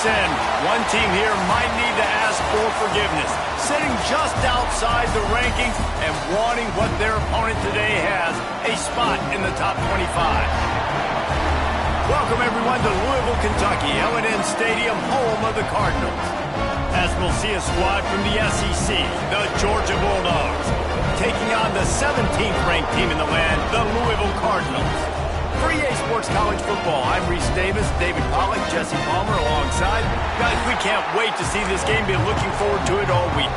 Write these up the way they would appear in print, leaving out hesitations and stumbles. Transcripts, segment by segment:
sin. One team here might need to ask for forgiveness, sitting just outside the rankings and wanting what their opponent today has, a spot in the top 25. Welcome, everyone, to Louisville, Kentucky, L&N Stadium, home of the Cardinals. As we'll see a squad from the SEC, the Georgia Bulldogs, taking on the 17th ranked team in the land, the Louisville Cardinals. For EA Sports College Football, I'm Reese Davis, David Pollack, Jesse Palmer alongside. Guys, we can't wait to see this game. Been looking forward to it all week.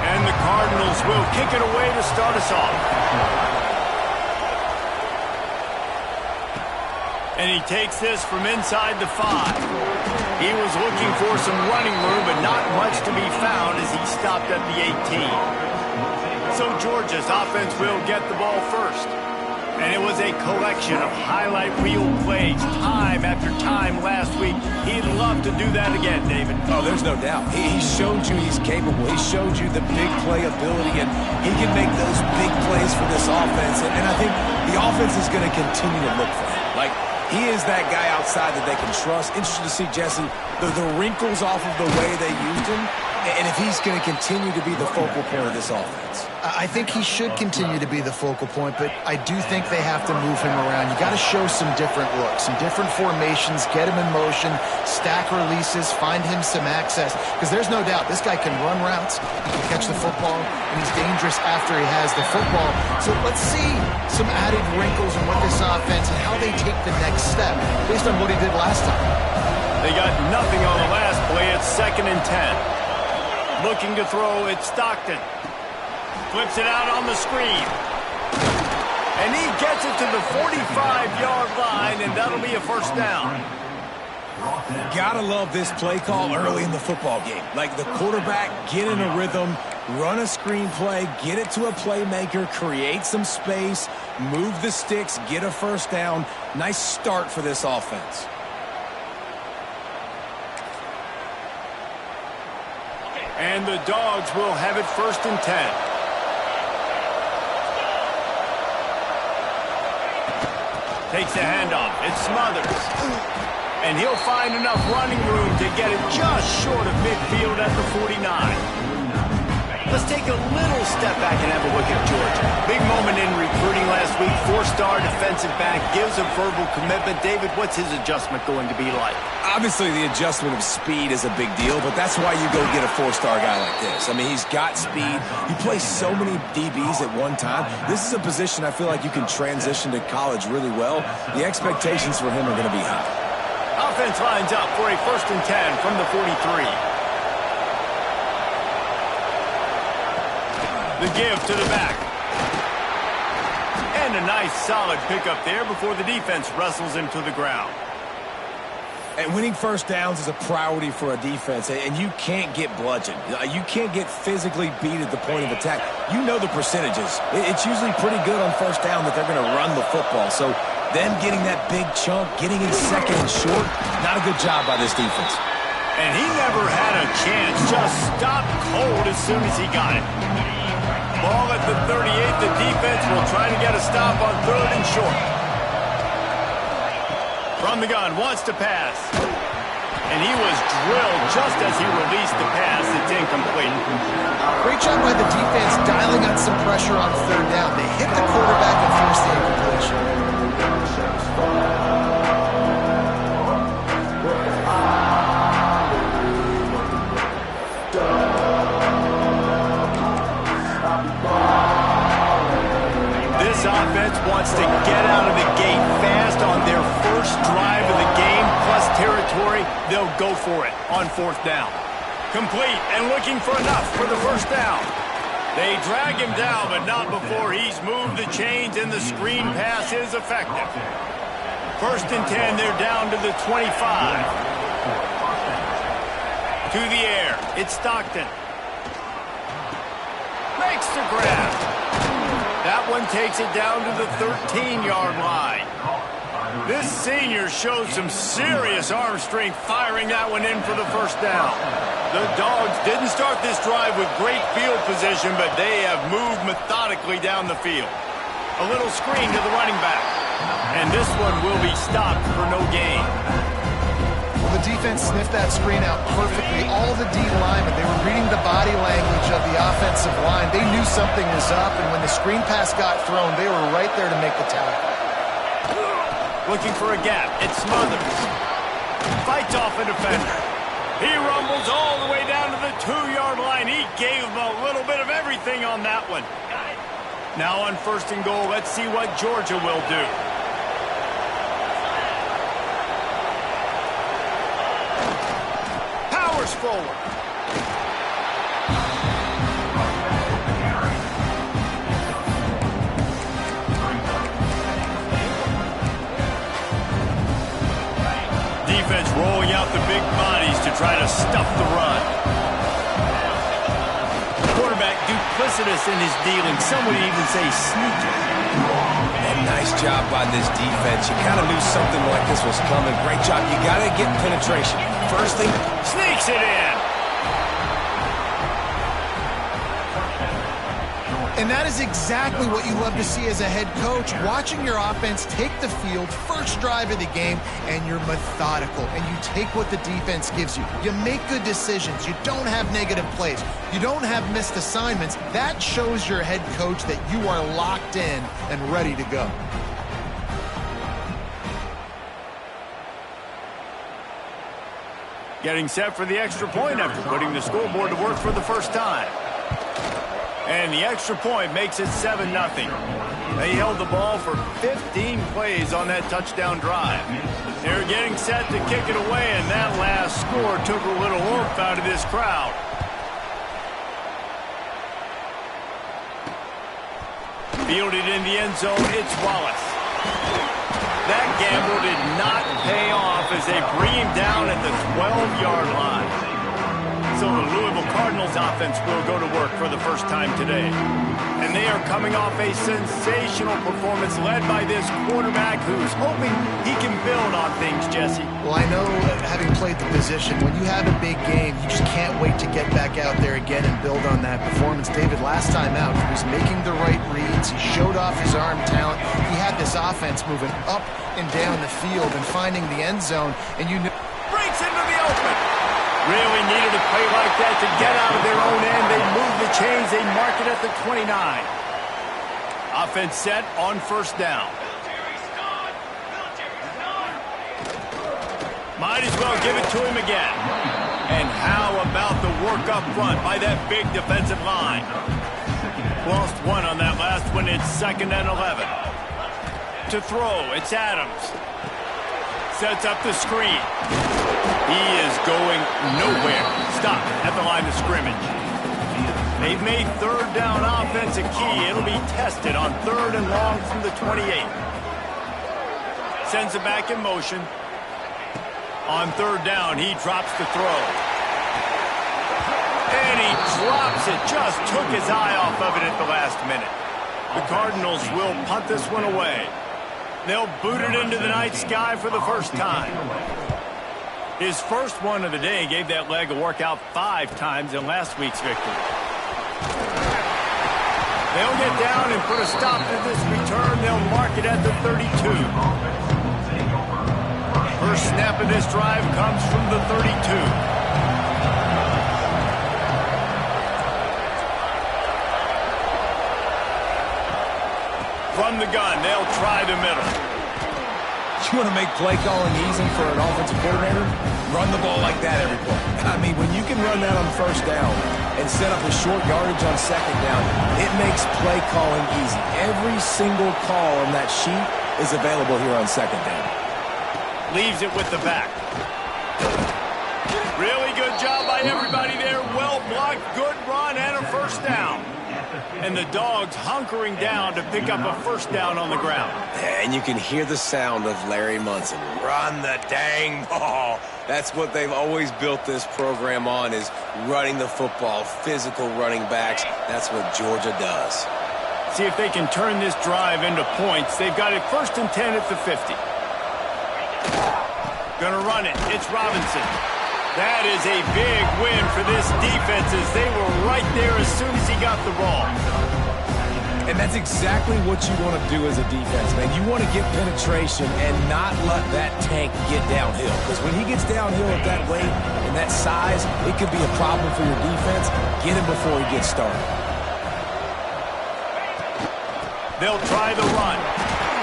And the Cardinals will kick it away to start us off. And he takes this from inside the 5. He was looking for some running room, but not much to be found as he stopped at the 18. So Georgia's offense will get the ball first. And it was a collection of highlight reel plays time after time last week. He'd love to do that again, David. Oh, there's no doubt. He showed you he's capable. He showed you the big play ability, and he can make those big plays for this offense. And I think the offense is going to continue to look for him. Like, he is that guy outside that they can trust. Interested to see, Jesse, the wrinkles off of the way they used him, and if he's going to continue to be the focal point of this offense. I think he should continue to be the focal point, but I do think they have to move him around. You got to show some different looks, some different formations, get him in motion, stack releases, find him some access, because there's no doubt this guy can run routes, he can catch the football, and he's dangerous after he has the football. So let's see some added wrinkles in what this offense and how they take the next step based on what he did last time. They got nothing on the last play. It's 2nd and 10. Looking to throw, it's Stockton. Flips it out on the screen. And he gets it to the 45-yard line, and that'll be a first down. Gotta love this play call early in the football game. Like, the quarterback, get in a rhythm, run a screen play, get it to a playmaker, create some space, move the sticks, get a first down. Nice start for this offense. And the Dogs will have it 1st and 10. Takes the handoff. It Smothers. And he'll find enough running room to get it just short of midfield at the 49. Let's take a little step back and have a look at Georgia. Big moment in recruiting last week. 4-star defensive back gives a verbal commitment. David, what's his adjustment going to be like? Obviously, the adjustment of speed is a big deal, but that's why you go get a 4-star guy like this. I mean, he's got speed. He plays so many DBs at one time. This is a position I feel like you can transition to college really well. The expectations for him are going to be high. Offense lines up for a 1st and 10 from the 43. The give to the back. And a nice solid pickup there before the defense wrestles him to the ground. And winning first downs is a priority for a defense, and you can't get bludgeoned. You can't get physically beat at the point of attack. You know the percentages. It's usually pretty good on first down that they're going to run the football. So them getting that big chunk, getting in 2nd and short, not a good job by this defense. And he never had a chance. Just stopped cold as soon as he got it. Ball at the 38. The defense will try to get a stop on 3rd and short. From the gun, wants to pass. And he was drilled just as he released the pass. It's incomplete. Great job by the defense dialing on some pressure on 3rd down. They hit the quarterback and forced the incompletion. This offense wants to get out of the gate fast on their first drive of the game, plus territory. They'll go for it on 4th down. Complete and looking for enough for the first down. They drag him down, but not before he's moved the chains, and the screen pass is effective. 1st and 10, they're down to the 25. To the air, it's Stockton. Makes the grab. That one takes it down to the 13-yard line. This senior showed some serious arm strength firing that one in for the first down. The Dogs didn't start this drive with great field position, but they have moved methodically down the field. A little screen to the running back. And this one will be stopped for no gain. Well, the defense sniffed that screen out perfectly. All the D linemen, they were reading the body language of the offensive line. They knew something was up, and when the screen pass got thrown, they were right there to make the tackle. Looking for a gap. It smothers. Fights off a defender. He rumbles all the way down to the 2-yard line. He gave him a little bit of everything on that one. Now on 1st and goal, let's see what Georgia will do. Powers forward. Defense rolling out the big bodies to try to stuff the run. Quarterback duplicitous in his dealing. Some would even say sneaky. And nice job by this defense. You kind of knew something like this was coming. Great job. You got to get penetration. First thing, Sneaks it in. And that is exactly what you love to see as a head coach, watching your offense take the field, first drive of the game, and you're methodical, and you take what the defense gives you. You make good decisions. You don't have negative plays. You don't have missed assignments. That shows your head coach that you are locked in and ready to go. Getting set for the extra point after putting the scoreboard to work for the first time. And the extra point makes it 7-0. They held the ball for 15 plays on that touchdown drive. They're getting set to kick it away, and that last score took a little oomph out of this crowd. Fielded in the end zone, it's Wallace. That gamble did not pay off as they bring him down at the 12-yard line. So the Louisville Cardinals offense will go to work for the first time today. And they are coming off a sensational performance led by this quarterback who's hoping he can build on things, Jesse. Well, I know, having played the position, when you have a big game, you just can't wait to get back out there again and build on that performance. David, last time out, he was making the right reads. He showed off his arm talent. He had this offense moving up and down the field and finding the end zone. And you know, Breaks into the open. Really needed a play like that to get out of their own end. They move the chains. They mark it at the 29. Offense set on 1st down. Might as well give it to him again. And how about the work up front by that big defensive line? Lost one on that last one. It's 2nd and 11. To throw, it's Adams. Sets up the screen. He is going nowhere. Stop at the line of scrimmage. They've made 3rd down offense a key. It'll be tested on 3rd and long from the 28. Sends it back in motion. On 3rd down, he drops the throw. And he drops it. Just took his eye off of it at the last minute. The Cardinals will punt this one away. They'll boot it into the night sky for the first time. His first one of the day gave that leg a workout 5 times in last week's victory. They'll get down and put a stop to this return. They'll mark it at the 32. First snap of this drive comes from the 32. From the gun, they'll try the middle. you want to make play calling easy for an offensive coordinator? Run the ball like that every play. I mean, when you can run that on 1st down and set up a short yardage on 2nd down, it makes play calling easy. Every single call on that sheet is available here on 2nd down. Leaves it with the back. Really good job by everybody there. Well blocked, good run, and a 1st down. And the Dogs hunkering down to pick up a 1st down on the ground. And you can hear the sound of Larry Munson. Run the dang ball. That's what they've always built this program on, is running the football, physical running backs. That's what Georgia does. See if they can turn this drive into points. They've got it 1st and 10 at the 50. Gonna run it. It's Robinson. That is a big win for this defense, as they were right there as soon as he got the ball. And that's exactly what you want to do as a defense, man. You want to get penetration and not let that tank get downhill. Because when he gets downhill at that weight and that size, it could be a problem for your defense. Get him before he gets started. They'll try the run.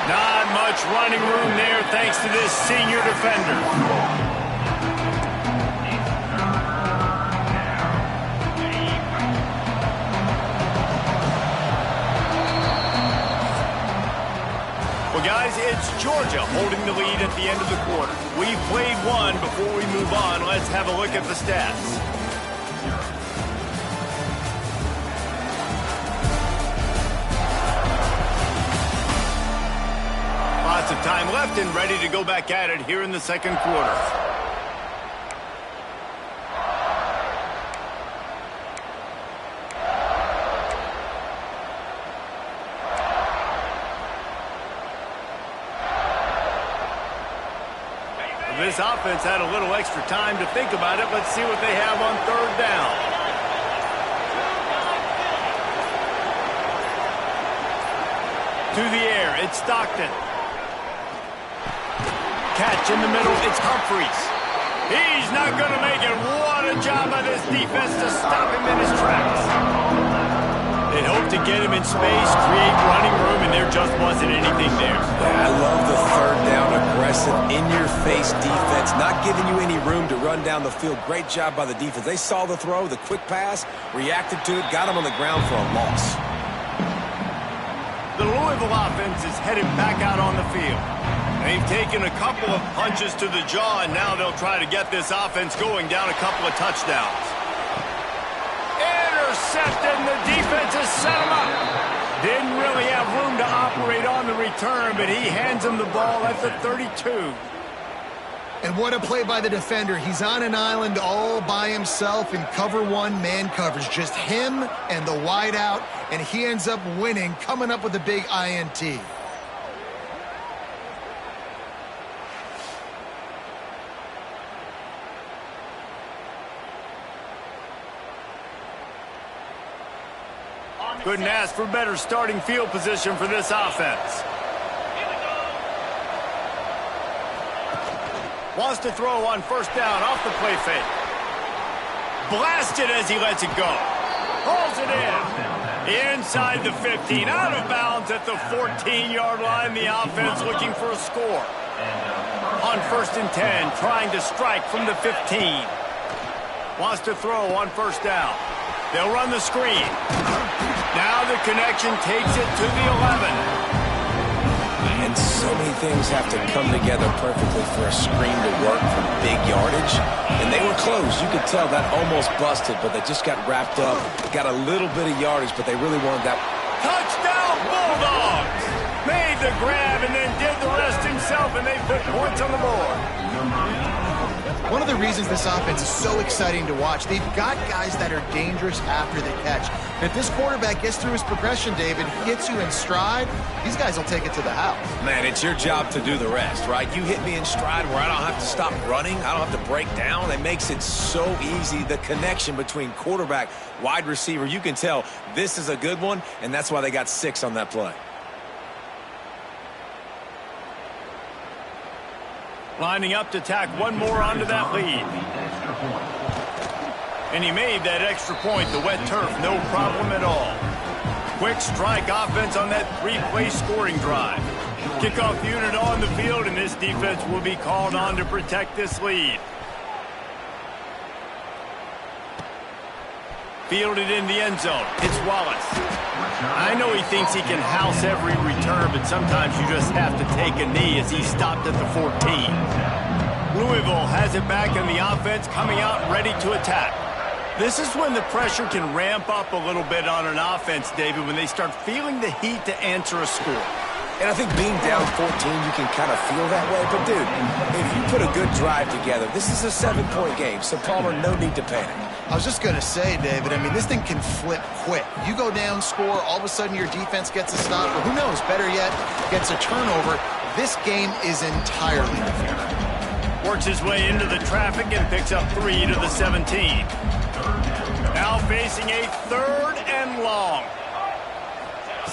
Not much running room there thanks to this senior defender. Well, guys, it's Georgia holding the lead at the end of the quarter. We've played one. Before we move on, let's have a look at the stats. Lots of time left and ready to go back at it here in the second quarter. This offense had a little extra time to think about it. Let's see what they have on third down. To the air, it's Stockton. Catch in the middle, it's Humphries. He's not going to make it. What a job by this defense to stop him in his tracks. They hoped to get him in space, create running room, and there just wasn't anything there. Yeah, I love the third down aggressive, in-your-face defense, not giving you any room to run down the field. Great job by the defense. They saw the throw, the quick pass, reacted to it, got him on the ground for a loss. The Louisville offense is headed back out on the field. They've taken a couple of punches to the jaw, and now they'll try to get this offense going down a couple of touchdowns. Intercepted, and the defense has set him up. Didn't really have room to operate on the return, but he hands him the ball at the 32. And what a play by the defender. He's on an island all by himself in cover one man coverage. Just him and the wide out, and he ends up winning, coming up with a big INT. Couldn't ask for better starting field position for this offense. Wants to throw on first down off the play fake. Blasted as he lets it go. Pulls it in. Inside the 15. Out of bounds at the 14-yard line. The offense looking for a score. On first and 10, trying to strike from the 15. Wants to throw on first down. They'll run the screen. Now the connection takes it to the 11. And so many things have to come together perfectly for a screen to work for big yardage. And they were close. You could tell that almost busted, but they just got wrapped up. Got a little bit of yardage, but they really wanted that. Touchdown Bulldogs! Made the grab and then did the rest himself, and they put points on the board. One of the reasons this offense is so exciting to watch, they've got guys that are dangerous after the catch. And if this quarterback gets through his progression, David, hits you in stride, these guys will take it to the house. Man, it's your job to do the rest, right? You hit me in stride where I don't have to stop running. I don't have to break down. It makes it so easy. The connection between quarterback, wide receiver, you can tell this is a good one, and that's why they got 6 on that play. Lining up to tack one more onto that lead. And he made that extra point, the wet turf, no problem at all. Quick strike offense on that 3-play scoring drive. Kickoff unit on the field, and this defense will be called on to protect this lead. Fielded in the end zone. It's Wallace. I know he thinks he can house every return, but sometimes you just have to take a knee as he stopped at the 14. Louisville has it back in the offense, coming out ready to attack. This is when the pressure can ramp up a little bit on an offense, David, when they start feeling the heat to answer a score. And I think being down 14, you can kind of feel that way. But, dude, if you put a good drive together, this is a 7-point game, so Palmer, no need to panic. I was just going to say, David, I mean, this thing can flip quick. You go down, score, all of a sudden your defense gets a stop, or who knows, better yet, gets a turnover. This game is entirely different. Works his way into the traffic and picks up 3 to the 17. Now facing a 3rd and long.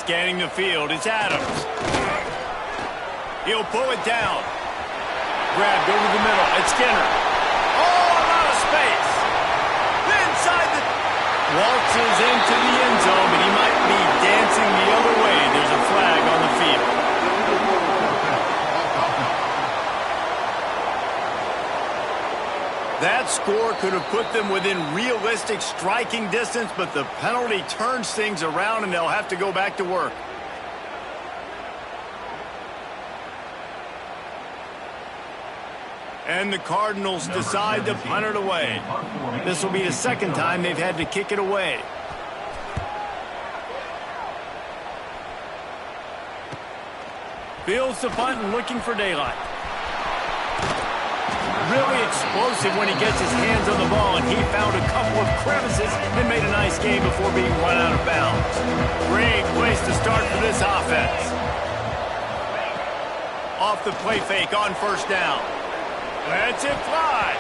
scanning the field. It's Adams. He'll pull it down. Grabbed over the middle. It's Skinner. Oh, a lot of space. Inside the... Waltzes into the end zone, but he might be dancing the other way. There's a flag on the field. That score could have put them within realistic striking distance, but the penalty turns things around, and they'll have to go back to work. And the Cardinals decide to punt it away. This will be the second time they've had to kick it away. Fields the punt and looking for daylight. Really explosive when he gets his hands on the ball, and he found a couple of crevices and made a nice game before being run out of bounds. Great place to start for this offense. Off the play fake on first down. Lets it fly.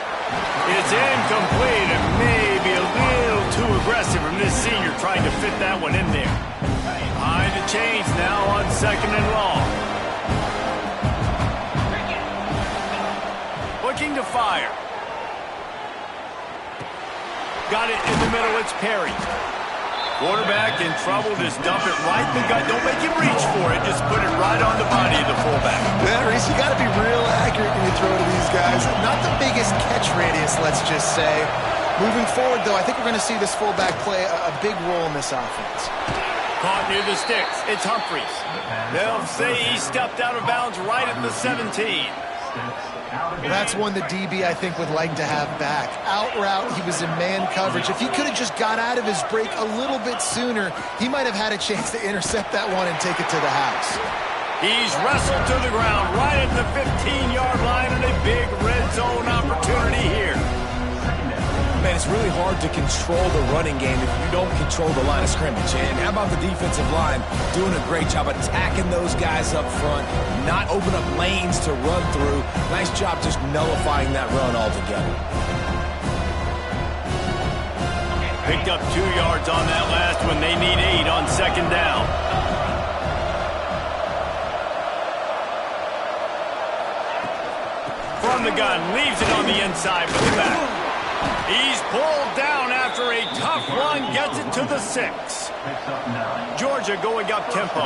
It's incomplete and maybe a little too aggressive from this senior trying to fit that one in there. Behind the chains now on second and long. Looking to fire. Got it in the middle. It's Perry. Quarterback in trouble. Just dump it right in the gut. Don't make him reach for it. Just put it right on the body of the fullback. Yeah, Reese, you got to be real accurate when you throw to these guys. Not the biggest catch radius, let's just say. Moving forward, though, I think we're going to see this fullback play a big role in this offense. Caught near the sticks. It's Humphries. They'll say he stepped out of bounds right at the 17. That's one the DB, I think, would like to have back. Out route, he was in man coverage. If he could have just got out of his break a little bit sooner, he might have had a chance to intercept that one and take it to the house. He's wrestled to the ground right at the 15-yard line, and a big red zone opportunity here. Man, it's really hard to control the running game if you don't control the line of scrimmage. And how about the defensive line doing a great job attacking those guys up front, not open up lanes to run through. Nice job just nullifying that run altogether. Picked up 2 yards on that last one. They need 8 on second down. From the gun, leaves it on the inside with the back. He's pulled down after a tough run, gets it to the 6. Georgia going up tempo.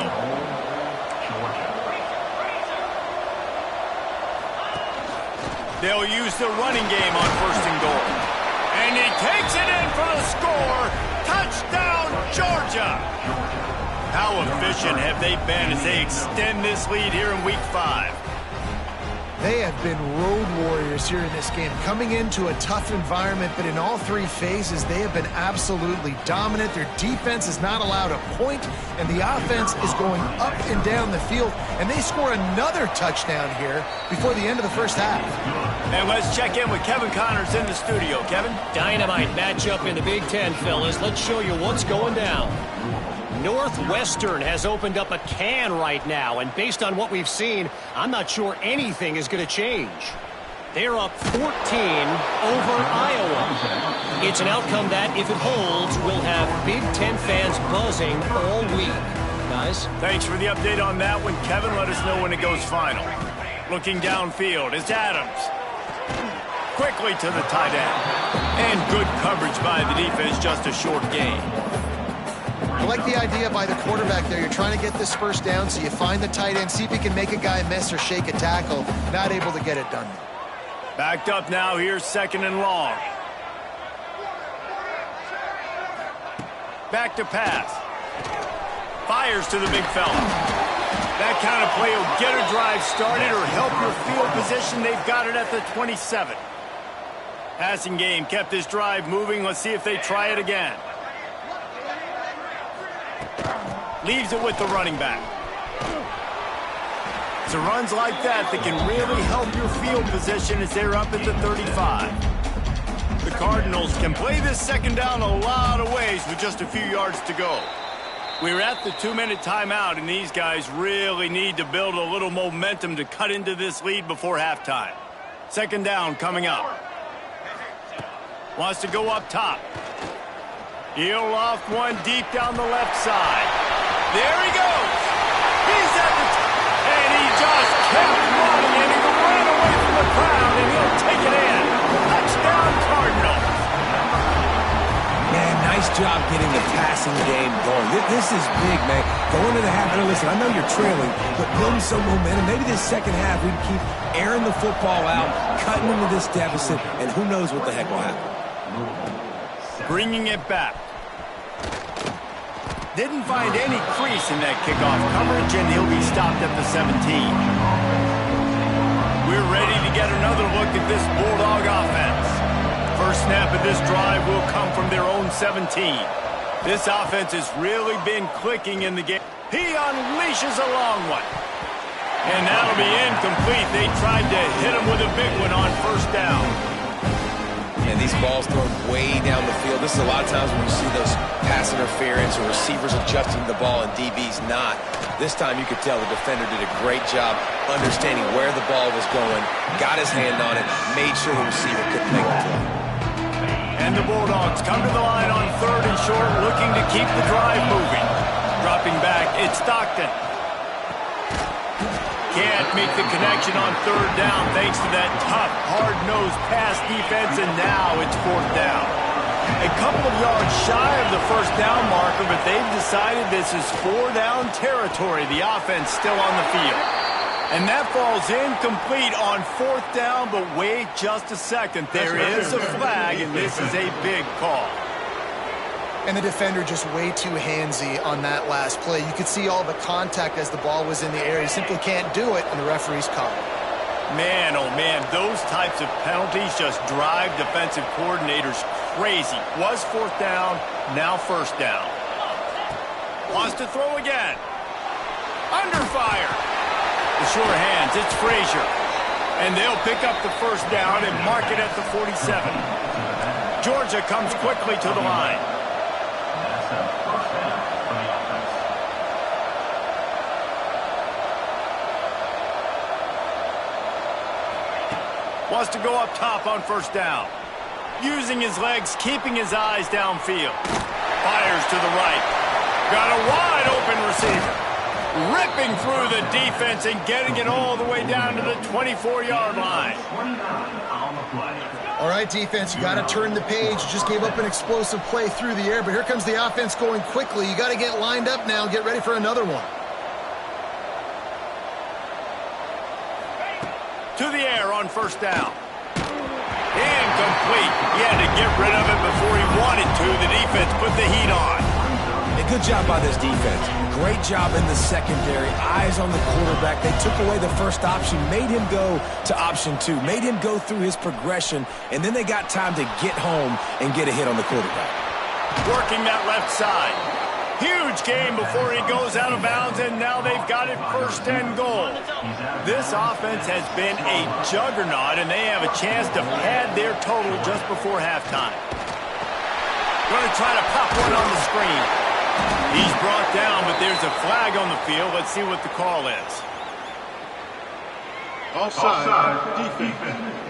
They'll use the running game on first and goal. And he takes it in for the score. Touchdown, Georgia. How efficient have they been as they extend this lead here in week 5? They have been road warriors here in this game, coming into a tough environment, but in all 3 phases, they have been absolutely dominant. Their defense is not allowed a point, and the offense is going up and down the field, and they score another touchdown here before the end of the first half. And let's check in with Kevin Connors in the studio. Kevin? Dynamite matchup in the Big Ten, fellas. Let's show you what's going down. Northwestern has opened up a can right now, and based on what we've seen, I'm not sure anything is going to change. They're up 14 over Iowa. It's an outcome that, if it holds, will have Big Ten fans buzzing all week. Guys? Thanks for the update on that one, Kevin. Let us know when it goes final. Looking downfield, it's Adams. Quickly to the tight end. And good coverage by the defense, just a short gain. I like the idea by the quarterback there. You're trying to get this first down, so you find the tight end, see if he can make a guy miss or shake a tackle. Not able to get it done. Backed up now, here's second and long. Back to pass. Fires to the big fella. That kind of play will get a drive started or help your field position. They've got it at the 27. Passing game kept this drive moving. Let's see if they try it again. Leaves it with the running back. So runs like that can really help your field position as they're up at the 35. The Cardinals can play this second down a lot of ways with just a few yards to go. We're at the 2-minute timeout, and these guys really need to build a little momentum to cut into this lead before halftime. Second down coming up. Wants to go up top. He'll loft one deep down the left side. There he goes. He's at the and he just kept running, and he ran away from the crowd, and he'll take it in. Touchdown, Cardinals. Man, nice job getting the passing game going. This is big, man. Going to the half. Now, listen, I know you're trailing, but building some momentum. Maybe this second half we can keep airing the football out, cutting into this deficit, and who knows what the heck will happen. Bringing it back. Didn't find any crease in that kickoff coverage, and he'll be stopped at the 17. We're ready to get another look at this Bulldog offense. First snap of this drive will come from their own 17. This offense has really been clicking in the game. He unleashes a long one. And that'll be incomplete. They tried to hit him with a big one on first down. And these balls thrown way down the field. This is a lot of times when you see those pass interference or receivers adjusting the ball and DBs not. This time you could tell the defender did a great job understanding where the ball was going, got his hand on it, made sure the receiver couldn't make the play. And the Bulldogs come to the line on 3rd and short, looking to keep the drive moving. Dropping back, it's Stockton. Can't make the connection on 3rd down thanks to that tough, hard-nosed pass defense, and now it's 4th down. A couple of yards shy of the first down marker, but they've decided this is 4-down territory. The offense still on the field. And that falls incomplete on 4th down, but wait just a second. There is a flag, and this is a big call. And the defender just way too handsy on that last play. You could see all the contact as the ball was in the air. He simply can't do it, and the referee's caught it. Man, oh man, those types of penalties just drive defensive coordinators crazy. Was 4th down, now 1st down. Wants to throw again. Under fire. The sure hands, it's Frazier. And they'll pick up the 1st down and mark it at the 47. Georgia comes quickly to the line. Wants to go up top on 1st down. Using his legs, keeping his eyes downfield. Fires to the right. Got a wide open receiver. Ripping through the defense and getting it all the way down to the 24-yard line. All right, defense, you got to turn the page. You just gave up an explosive play through the air, but here comes the offense going quickly. You got to get lined up now, get ready for another one. To the air on 1st down. Incomplete. He had to get rid of it before he wanted to. The defense put the heat on. A good job by this defense. Great job in the secondary. Eyes on the quarterback. They took away the first option, made him go to option 2, made him go through his progression, and then they got time to get home and get a hit on the quarterback. Working that left side. Huge game before he goes out of bounds, and now they've got it 1st and goal. This offense has been a juggernaut, and they have a chance to pad their total just before halftime. Going to try to pop one on the screen. He's brought down, but there's a flag on the field. Let's see what the call is. Offside, defense.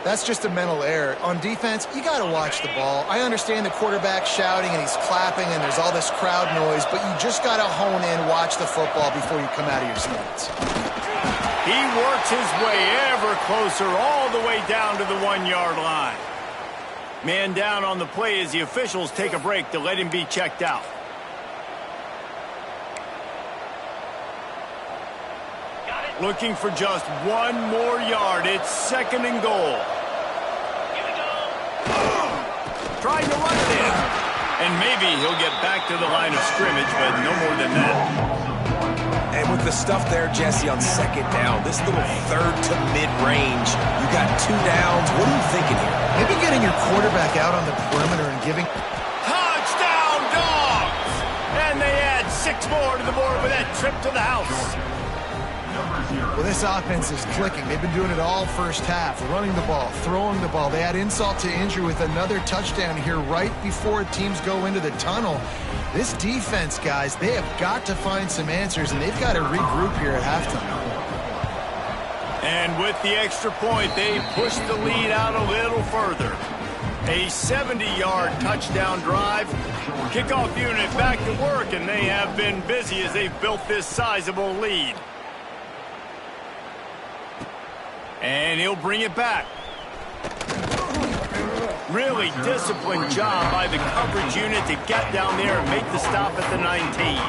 That's just a mental error. On defense, you got to watch the ball. I understand the quarterback shouting and he's clapping and there's all this crowd noise, but you just got to hone in, watch the football before you come out of your stance. He works his way ever closer all the way down to the 1-yard line. Man down on the play as the officials take a break to let him be checked out. Looking for just one more yard. It's 2nd and goal. Trying to run it in. And maybe he'll get back to the line of scrimmage, but no more than that. And with the stuff there, Jesse, on 2nd down, this little 3rd to mid-range, you got 2 downs. What are you thinking here? Maybe getting your quarterback out on the perimeter and giving... Touchdown, Dogs! And they add 6 more to the board with that trip to the house. Well, this offense is clicking. They've been doing it all first half, running the ball, throwing the ball. They add insult to injury with another touchdown here right before teams go into the tunnel. This defense, guys, they have got to find some answers, and they've got to regroup here at halftime. And with the extra point, they push the lead out a little further. A 70-yard touchdown drive. Kickoff unit back to work, and they have been busy as they've built this sizable lead. And he'll bring it back. Really disciplined job by the coverage unit to get down there and make the stop at the 19.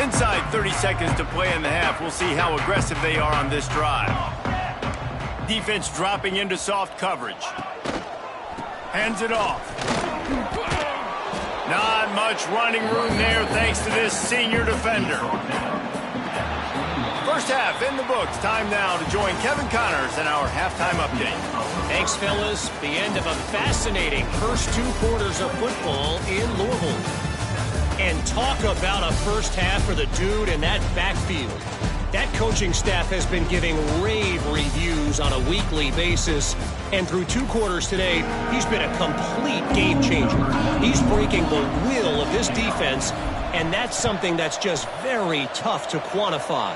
Inside 30 seconds to play in the half. We'll see how aggressive they are on this drive. Defense dropping into soft coverage. Hands it off. Not much running room there thanks to this senior defender. First half in the books. Time now to join Kevin Connors in our halftime update. Thanks, fellas. The end of a fascinating first 2 quarters of football in Louisville. And talk about a first half for the dude in that backfield. That coaching staff has been giving rave reviews on a weekly basis. And through 2 quarters today, he's been a complete game changer. He's breaking the will of this defense, and that's something that's just very tough to quantify.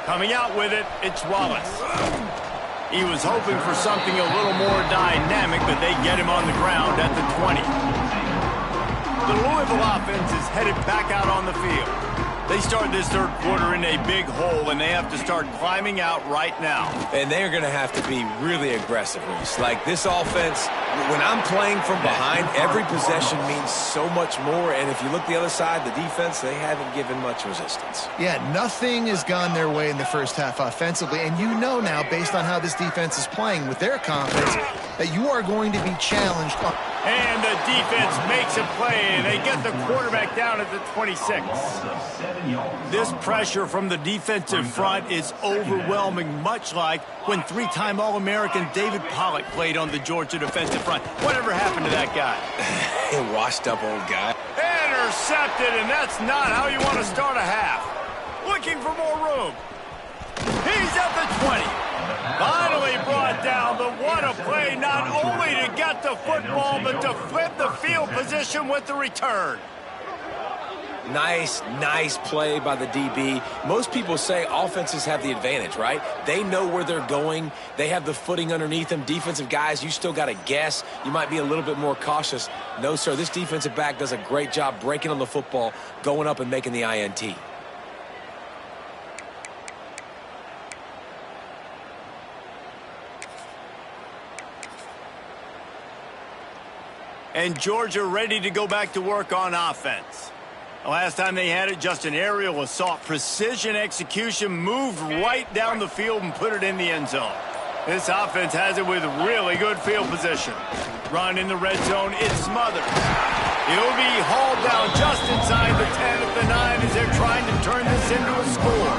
Coming out with it, it's Wallace. He was hoping for something a little more dynamic, but they get him on the ground at the 20. The Louisville offense is headed back out on the field. They start this third quarter in a big hole, and they have to start climbing out right now. And they're going to have to be really aggressive, Reese. Like, this offense, when I'm playing from behind, every possession means so much more. And if you look the other side, the defense, they haven't given much resistance. Yeah, nothing has gone their way in the first half offensively. And you know now, based on how this defense is playing with their confidence, that you are going to be challenged. And the defense makes a play. They get the quarterback down at the 26. This pressure from the defensive front is overwhelming, much like when 3-time All-American David Pollock played on the Georgia defensive front. Whatever happened to that guy? A washed-up old guy. Intercepted, and that's not how you want to start a half. Looking for more room. He's at the 20. Finally brought down, but what a play, not only to get the football, but to flip the field position with the return. Nice play by the DB. Most people say offenses have the advantage, right? They know where they're going. They have the footing underneath them. Defensive guys, you still got to guess. You might be a little bit more cautious. No, sir, this defensive back does a great job breaking on the football, going up and making the INT. And Georgia ready to go back to work on offense. The last time they had it, just an aerial assault. Precision execution, moved right down the field and put it in the end zone. This offense has it with really good field position. Run in the red zone, it's smothered. He'll be hauled down just inside the 10 at the 9 as they're trying to turn this into a score.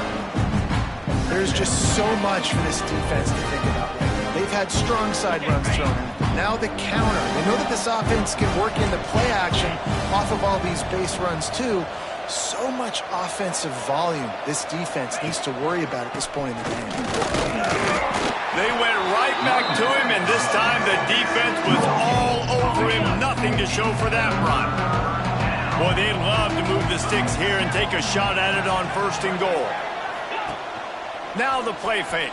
There's just so much for this defense to think about. They've had strong side runs thrown in. Now the counter. They know that this offense can work in the play action off of all these base runs too. So much offensive volume this defense needs to worry about at this point in the game. They went right back to him, and this time the defense was all over him. Nothing to show for that run. Boy, they'd love to move the sticks here and take a shot at it on 1st and goal. Now the play fake.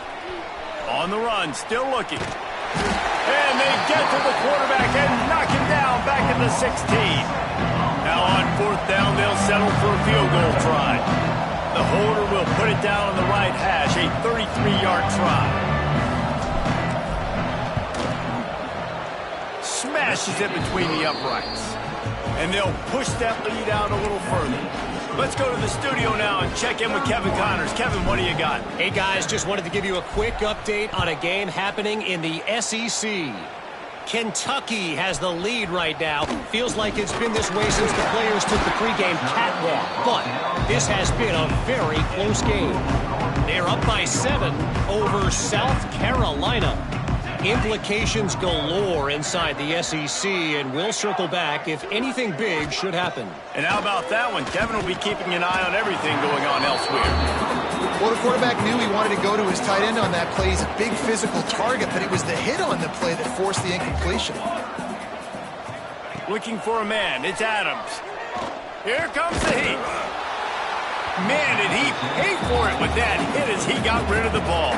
On the run, still looking. And they get to the quarterback and knock him down back at the 16. Now on 4th down, they'll settle for a field goal try. The holder will put it down on the right hash, a 33-yard try. Smashes it between the uprights. And they'll push that lead out a little further. Let's go to the studio now and check in with Kevin Connors. Kevin, what do you got? Hey, guys, just wanted to give you a quick update on a game happening in the SEC. Kentucky has the lead right now. Feels like it's been this way since the players took the pregame catwalk. But this has been a very close game. They're up by 7 over South Carolina. Implications galore inside the SEC, and we'll circle back if anything big should happen. And how about that one? Kevin will be keeping an eye on everything going on elsewhere. Well, the quarterback knew he wanted to go to his tight end on that play. He's a big physical target, but it was the hit on the play that forced the incompletion. Looking for a man. It's Adams. Here comes the heat. Man, did he pay for it with that hit as he got rid of the ball.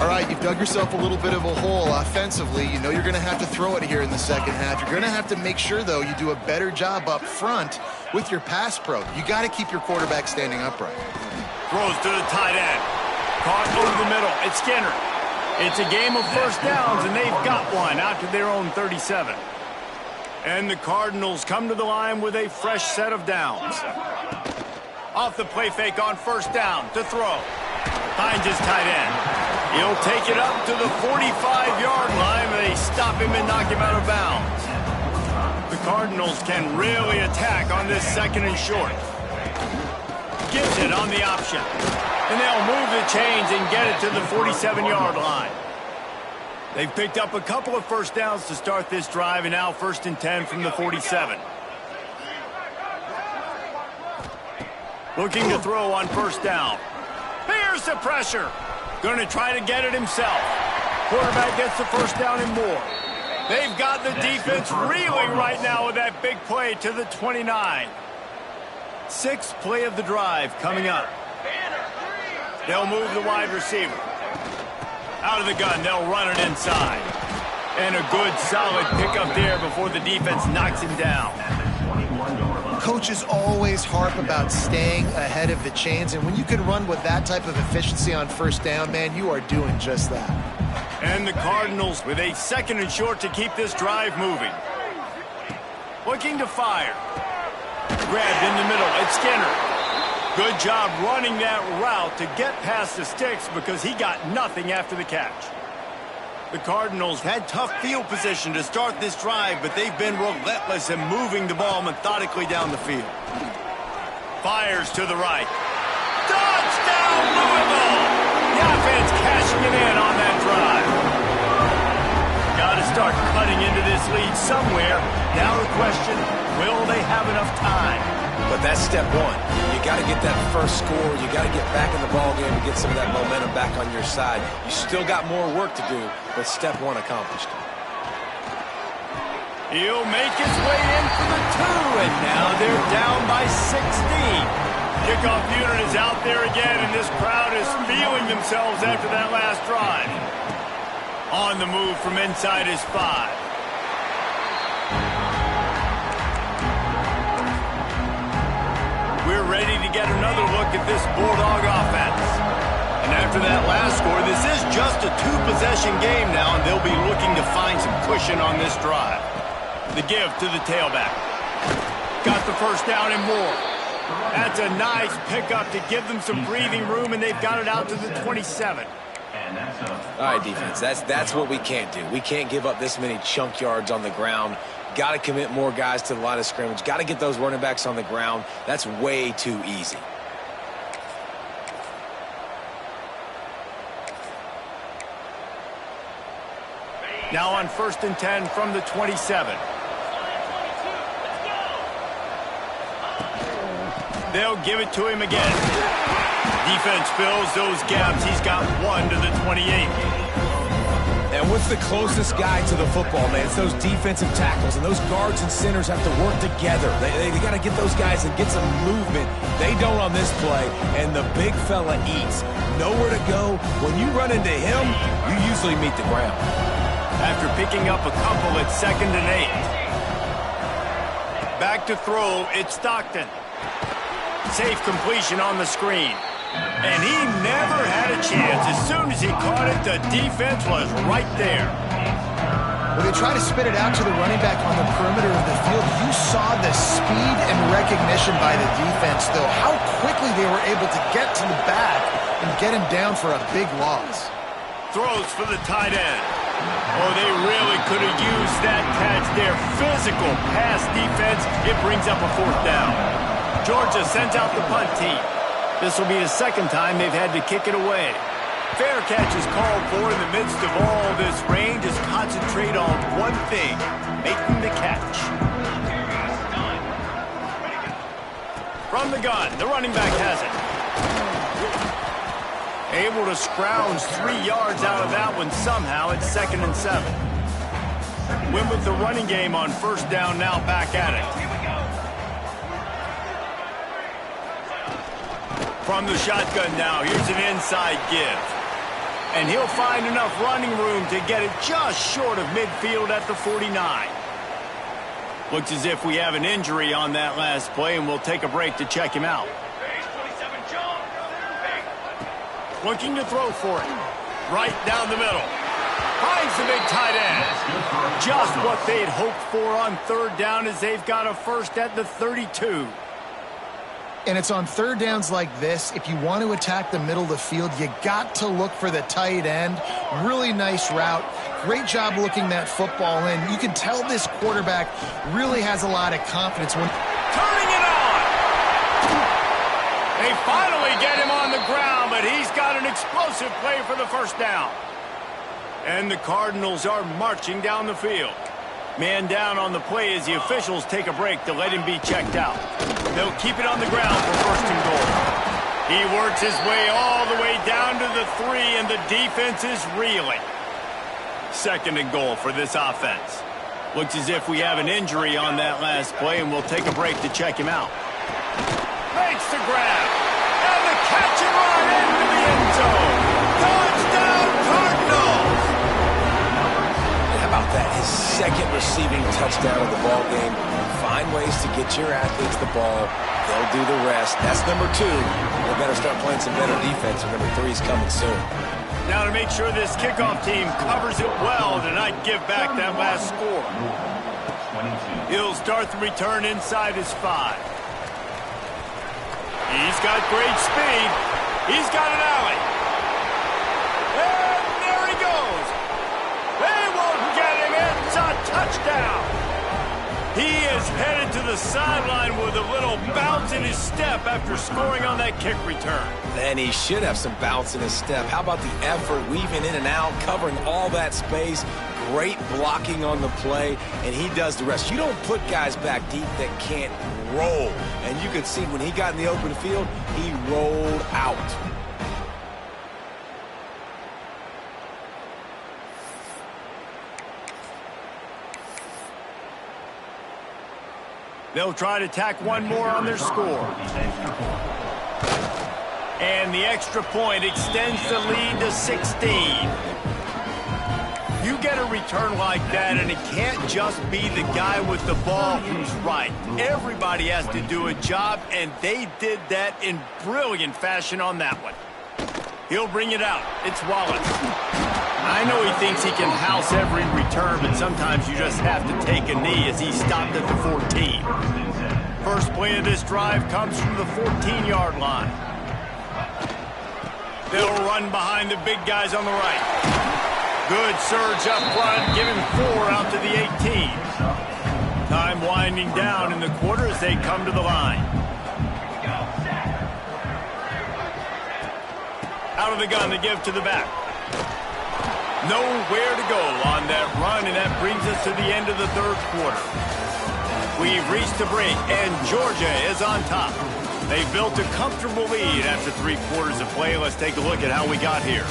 All right, you've dug yourself a little bit of a hole offensively. You know you're going to have to throw it here in the second half. You're going to have to make sure, though, you do a better job up front with your pass pro. You got to keep your quarterback standing upright. Throws to the tight end. Caught over the middle. It's Skinner. It's a game of first downs, and they've got one out to their own 37. And the Cardinals come to the line with a fresh set of downs. Off the play fake on first down to throw. Finds his tight end. He'll take it up to the 45-yard line. They stop him and knock him out of bounds. The Cardinals can really attack on this second and short. Gives it on the option. And they'll move the chains and get it to the 47-yard line. They've picked up a couple of first downs to start this drive, and now 1st and 10 from the 47. Looking to throw on first down. Here's the pressure. Going to try to get it himself. Quarterback gets the first down and more. They've got the defense reeling right now with that big play to the 29. 6th play of the drive coming up. They'll move the wide receiver. Out of the gun, they'll run it inside. And a good, solid pickup there before the defense knocks him down. Coaches always harp about staying ahead of the chains, and when you can run with that type of efficiency on first down, man, you are doing just that. And the Cardinals with a 2nd and short to keep this drive moving. Looking to fire. Grabbed in the middle. It's Skinner. Good job running that route to get past the sticks because he got nothing after the catch. The Cardinals had tough field position to start this drive, but they've been relentless in moving the ball methodically down the field. Fires to the right. Touchdown, Louisville! The offense cashing it in on that drive. Got to start cutting into this lead somewhere. Now the question, will they have enough time? But that's step one. You got to get that first score. You got to get back in the ballgame and get some of that momentum back on your side. You still got more work to do, but step one accomplished. He'll make his way in for the 2, and now they're down by 16. Kickoff unit is out there again, and this crowd is feeling themselves after that last drive. On the move from inside his 5. We're ready to get another look at this Bulldog offense. And after that last score, this is just a 2-possession game now, and they'll be looking to find some cushion on this drive. The give to the tailback. Got the first down and more. That's a nice pickup to give them some breathing room, and they've got it out to the 27. All right, defense, that's what we can't do. We can't give up this many chunk yards on the ground. Got to commit more guys to the line of scrimmage. Got to get those running backs on the ground. That's way too easy. Now on 1st and 10 from the 27. They'll give it to him again. Defense fills those gaps. He's got 1 to the 28. And what's the closest guy to the football, man? It's those defensive tackles, and those guards and centers have to work together. They got to get those guys and get some movement. They don't on this play, and the big fella eats. Nowhere to go. When you run into him, you usually meet the ground. After picking up a couple, it's 2nd and 8. Back to throw, it's Stockton. Safe completion on the screen. And he never had a chance. As soon as he caught it, the defense was right there. When they try to spit it out to the running back on the perimeter of the field, you saw the speed and recognition by the defense, though. How quickly they were able to get to the back and get him down for a big loss. Throws for the tight end. Oh, they really could have used that catch there. Physical pass defense. It brings up a 4th down. Georgia sends out the punt team. This will be the 2nd time they've had to kick it away. Fair catch is called for in the midst of all this rain. Just concentrate on one thing, making the catch. From the gun, the running back has it. Able to scrounge 3 yards out of that one somehow. It's 2nd and 7. Went with the running game on first down, now back at it. From the shotgun now, here's an inside give. And he'll find enough running room to get it just short of midfield at the 49. Looks as if we have an injury on that last play, and we'll take a break to check him out. Looking to throw for it. Right down the middle. Finds the big tight end. Just what they'd hoped for on third down, as they've got a first at the 32. And it's on third downs like this, if you want to attack the middle of the field, you got to look for the tight end. Really nice route. Great job looking that football in. You can tell this quarterback really has a lot of confidence when turning it on. They finally get him on the ground, but he's got an explosive play for the first down. And the Cardinals are marching down the field. Man down on the play as the officials take a break to let him be checked out. They'll keep it on the ground for first and goal. He works his way all the way down to the 3, and the defense is reeling. Second and goal for this offense. Looks as if we have an injury on that last play, and we'll take a break to check him out. Makes the grab. And the catch and run into the end zone. Touchdown, Cardinals! How about that? His second receiving touchdown of the ball game. Find ways to get your athletes the ball. They'll do the rest. That's number 2. They better start playing some better defense, and number 3 is coming soon. Now to make sure this kickoff team covers it well to not give back that last score. He'll start the return inside his 5. He's got great speed. He's got an alley. And there he goes. They won't get him. It's a touchdown. He is headed to the sideline with a little bounce in his step after scoring on that kick return. And he should have some bounce in his step. How about the effort, weaving in and out, covering all that space, great blocking on the play, and he does the rest. You don't put guys back deep that can't roll. And you could see when he got in the open field, he rolled out. They'll try to tack one more on their score. And the extra point extends the lead to 16. You get a return like that, and it can't just be the guy with the ball who's right. Everybody has to do a job, and they did that in brilliant fashion on that one. He'll bring it out. It's Wallace. I know he thinks he can house every return, but sometimes you just have to take a knee as he stopped at the 14. First play of this drive comes from the 14-yard line. They'll run behind the big guys on the right. Good surge up front, give him 4 out to the 18. Time winding down in the quarter as they come to the line. Out of the gun to give to the back. Nowhere to go on that run, and that brings us to the end of the third quarter. We've reached the break, and Georgia is on top. They've built a comfortable lead after 3 quarters of play. Let's take a look at how we got here.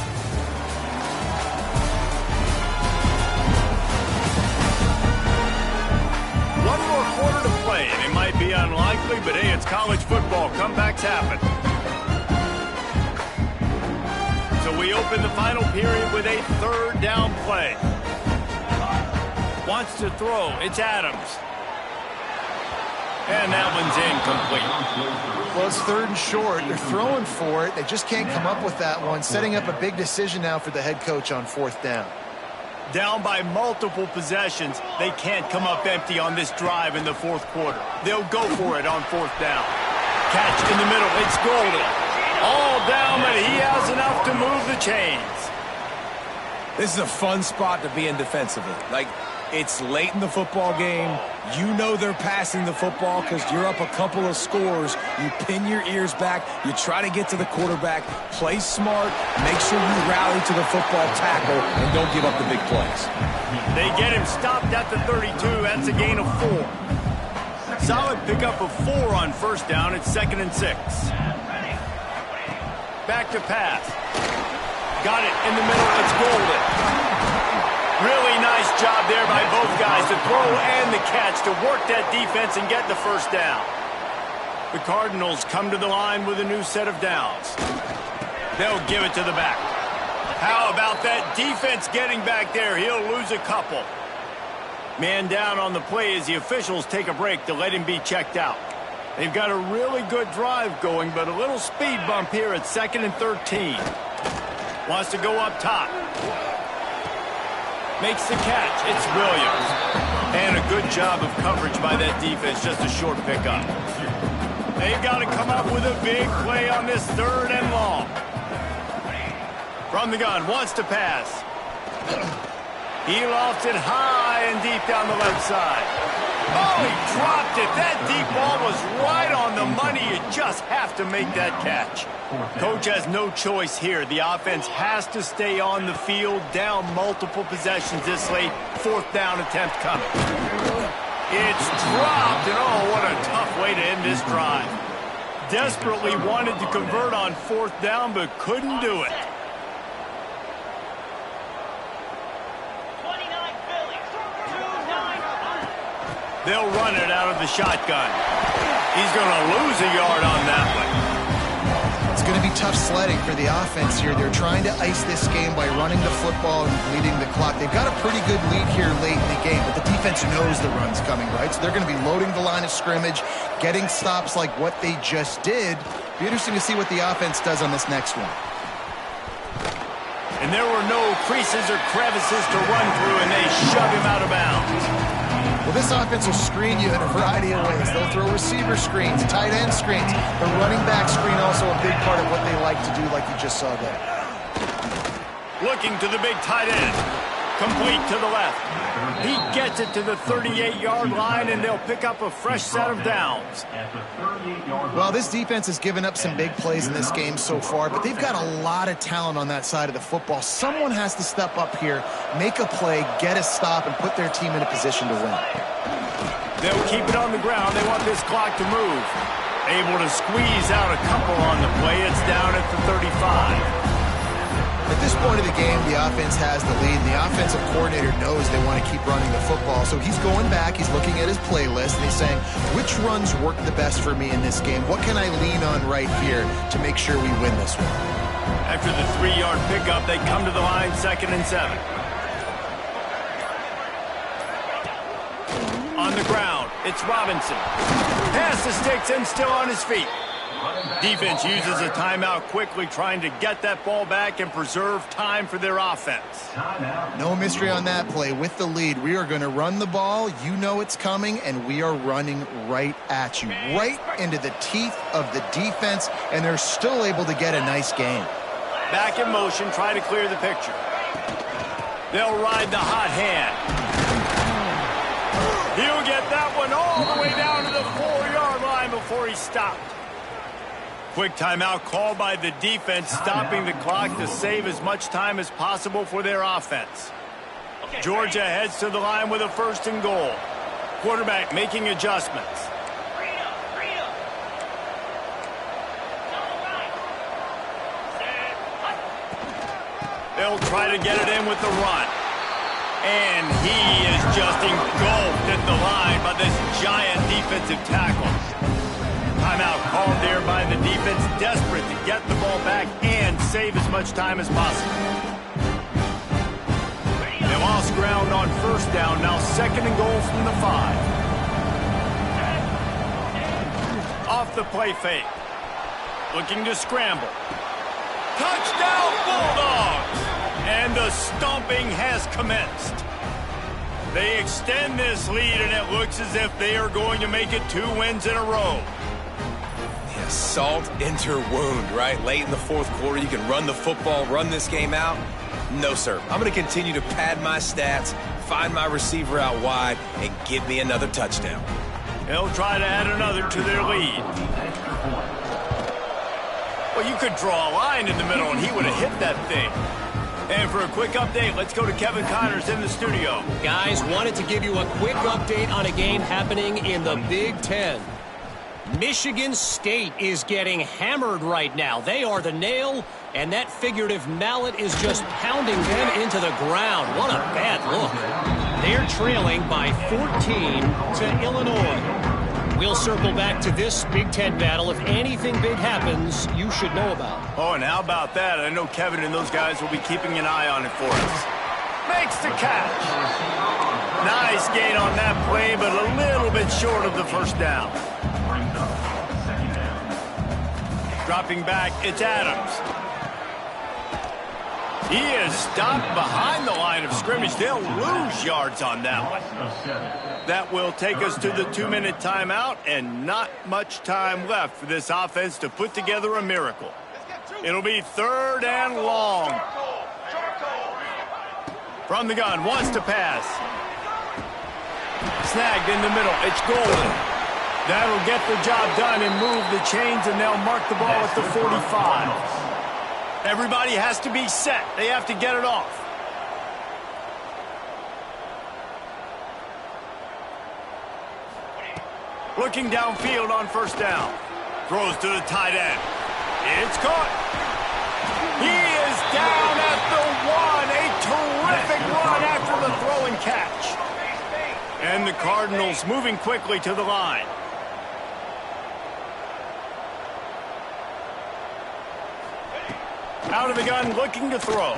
One more quarter to play, and it might be unlikely, but hey, it's college football. Comebacks happen. So we open the final period with a third down play. Wants to throw. It's Adams. And that one's incomplete. Well, it's third and short. They're throwing for it. They just can't come up with that one. Setting up a big decision now for the head coach on fourth down. Down by multiple possessions. They can't come up empty on this drive in the fourth quarter. They'll go for it on fourth down. Catch in the middle. It's Golden. All down, but he has enough to move the chains. This is a fun spot to be in defensively. Like, it's late in the football game. You know they're passing the football because you're up a couple of scores. You pin your ears back. You try to get to the quarterback. Play smart. Make sure you rally to the football tackle and don't give up the big plays. They get him stopped at the 32. That's a gain of 4. Solid pickup of 4 on first down. It's 2nd and 6. Back to pass. Got it in the middle. It's Golden. Really nice job there by both guys to throw and the catch to work that defense and get the first down. The Cardinals come to the line with a new set of downs. They'll give it to the back. How about that defense getting back there? He'll lose a couple. Man down on the play as the officials take a break to let him be checked out. They've got a really good drive going, but a little speed bump here at 2nd and 13. Wants to go up top. Makes the catch. It's Williams. And a good job of coverage by that defense. Just a short pickup. They've got to come up with a big play on this 3rd and long. From the gun, wants to pass. He lofts it high and deep down the left side. Oh, he dropped it. That deep ball was right on the money. You just have to make that catch. Coach has no choice here. The offense has to stay on the field, down multiple possessions this late. 4th down attempt coming. It's dropped, and oh, what a tough way to end this drive. Desperately wanted to convert on 4th down, but couldn't do it. They'll run it out of the shotgun. He's going to lose a yard on that one. It's going to be tough sledding for the offense here. They're trying to ice this game by running the football and bleeding the clock. They've got a pretty good lead here late in the game, but the defense knows the run's coming, right? So they're going to be loading the line of scrimmage, getting stops like what they just did. Be interesting to see what the offense does on this next one. And there were no creases or crevices to run through, and they shove him out of bounds. Well, this offense will screen you in a variety of ways. They'll throw receiver screens, tight end screens. The running back screen also a big part of what they like to do, like you just saw there. Looking to the big tight end. Complete to the left. He gets it to the 38-yard line, and they'll pick up a fresh set of downs. Well, this defense has given up some big plays in this game so far, but they've got a lot of talent on that side of the football. Someone has to step up here, make a play, get a stop, and put their team in a position to win. They'll keep it on the ground. They want this clock to move. Able to squeeze out a couple on the play. It's down at the 35. At this point of the game, the offense has the lead. The offensive coordinator knows they want to keep running the football. So he's going back, he's looking at his playlist, and he's saying, which runs work the best for me in this game? What can I lean on right here to make sure we win this one? After the 3-yard pickup, they come to the line, 2nd and 7. On the ground, it's Robinson. Pass the sticks and still on his feet. Defense uses a timeout quickly, trying to get that ball back and preserve time for their offense. No mystery on that play. With the lead, we are going to run the ball. You know it's coming, and we are running right at you, right into the teeth of the defense, and they're still able to get a nice gain. Back in motion, try to clear the picture. They'll ride the hot hand. He'll get that one all the way down to the 4-yard line before he stopped. Quick timeout called by the defense, stopping the clock to save as much time as possible for their offense. Georgia heads to the line with a 1st and goal. Quarterback making adjustments. They'll try to get it in with the run. And he is just engulfed at the line by this giant defensive tackle. Timeout called there by the defense, desperate to get the ball back and save as much time as possible. They lost ground on 1st down, now 2nd and goal from the 5. Off the play fake. Looking to scramble. Touchdown Bulldogs! And the stomping has commenced. They extend this lead, and it looks as if they are going to make it 2 wins in a row. Yeah, salt enter wound, right? Late in the 4th quarter, you can run the football, run this game out. No, sir. I'm going to continue to pad my stats, find my receiver out wide, and give me another touchdown. They'll try to add another to their lead. Well, you could draw a line in the middle, and he would have hit that thing. And for a quick update, let's go to Kevin Connors in the studio. Guys, wanted to give you a quick update on a game happening in the Big Ten. Michigan State is getting hammered right now. They are the nail, and that figurative mallet is just pounding them into the ground. What a bad look. They're trailing by 14 to Illinois. We'll circle back to this Big Ten battle. If anything big happens, you should know about. Oh, and how about that? I know Kevin and those guys will be keeping an eye on it for us. Makes the catch. Nice gain on that play, but a little bit short of the first down. Dropping back, it's Adams. He is stopped behind the line of scrimmage. They'll lose yards on that one. That will take us to the 2-minute timeout, and not much time left for this offense to put together a miracle. It'll be 3rd and long. From the gun, wants to pass. Snagged in the middle. It's Golden. That'll get the job done and move the chains, and they'll mark the ball at the 45. Everybody has to be set. They have to get it off. Looking downfield on 1st down. Throws to the tight end. It's caught. He is down at the 1. A terrific run after the throw and catch. And the Cardinals moving quickly to the line. Out of the gun, looking to throw.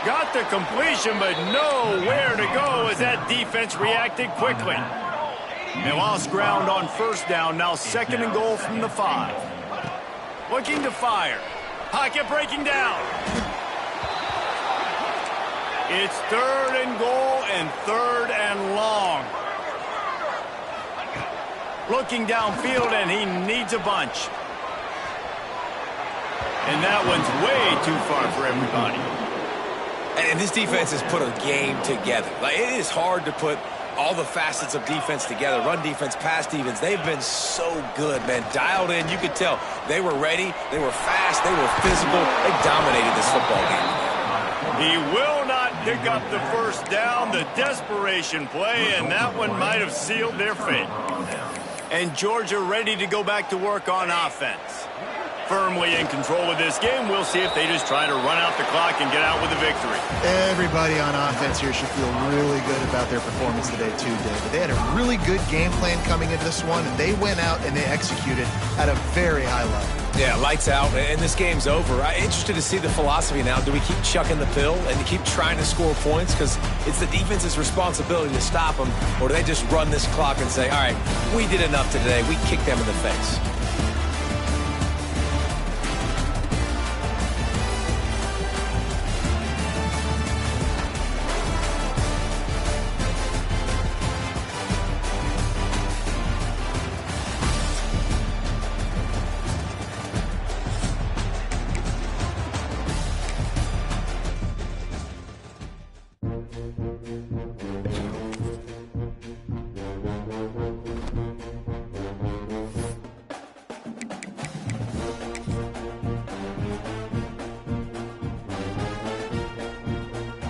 Got the completion, but nowhere to go as that defense reacted quickly. They lost ground on 1st down, now 2nd and goal from the 5. Looking to fire. Pocket breaking down. It's 3rd and goal and 3rd and long. Looking downfield, and he needs a bunch. And that one's way too far for everybody. And this defense has put a game together. Like, it is hard to put all the facets of defense together. Run defense, pass defense. They've been so good, man. Dialed in. You could tell they were ready. They were fast. They were physical. They dominated this football game. He will not pick up the 1st down. The desperation play, and that one might have sealed their fate. And Georgia ready to go back to work on offense. Firmly in control of this game. We'll see if they just try to run out the clock and get out with a victory. Everybody on offense here should feel really good about their performance today too, David. They had a really good game plan coming into this one, and they went out and they executed at a very high level. Yeah, lights out, and this game's over. I'm interested to see the philosophy now. Do we keep chucking the pill and keep trying to score points? Because it's the defense's responsibility to stop them. Or do they just run this clock and say, all right, we did enough today. We kicked them in the face.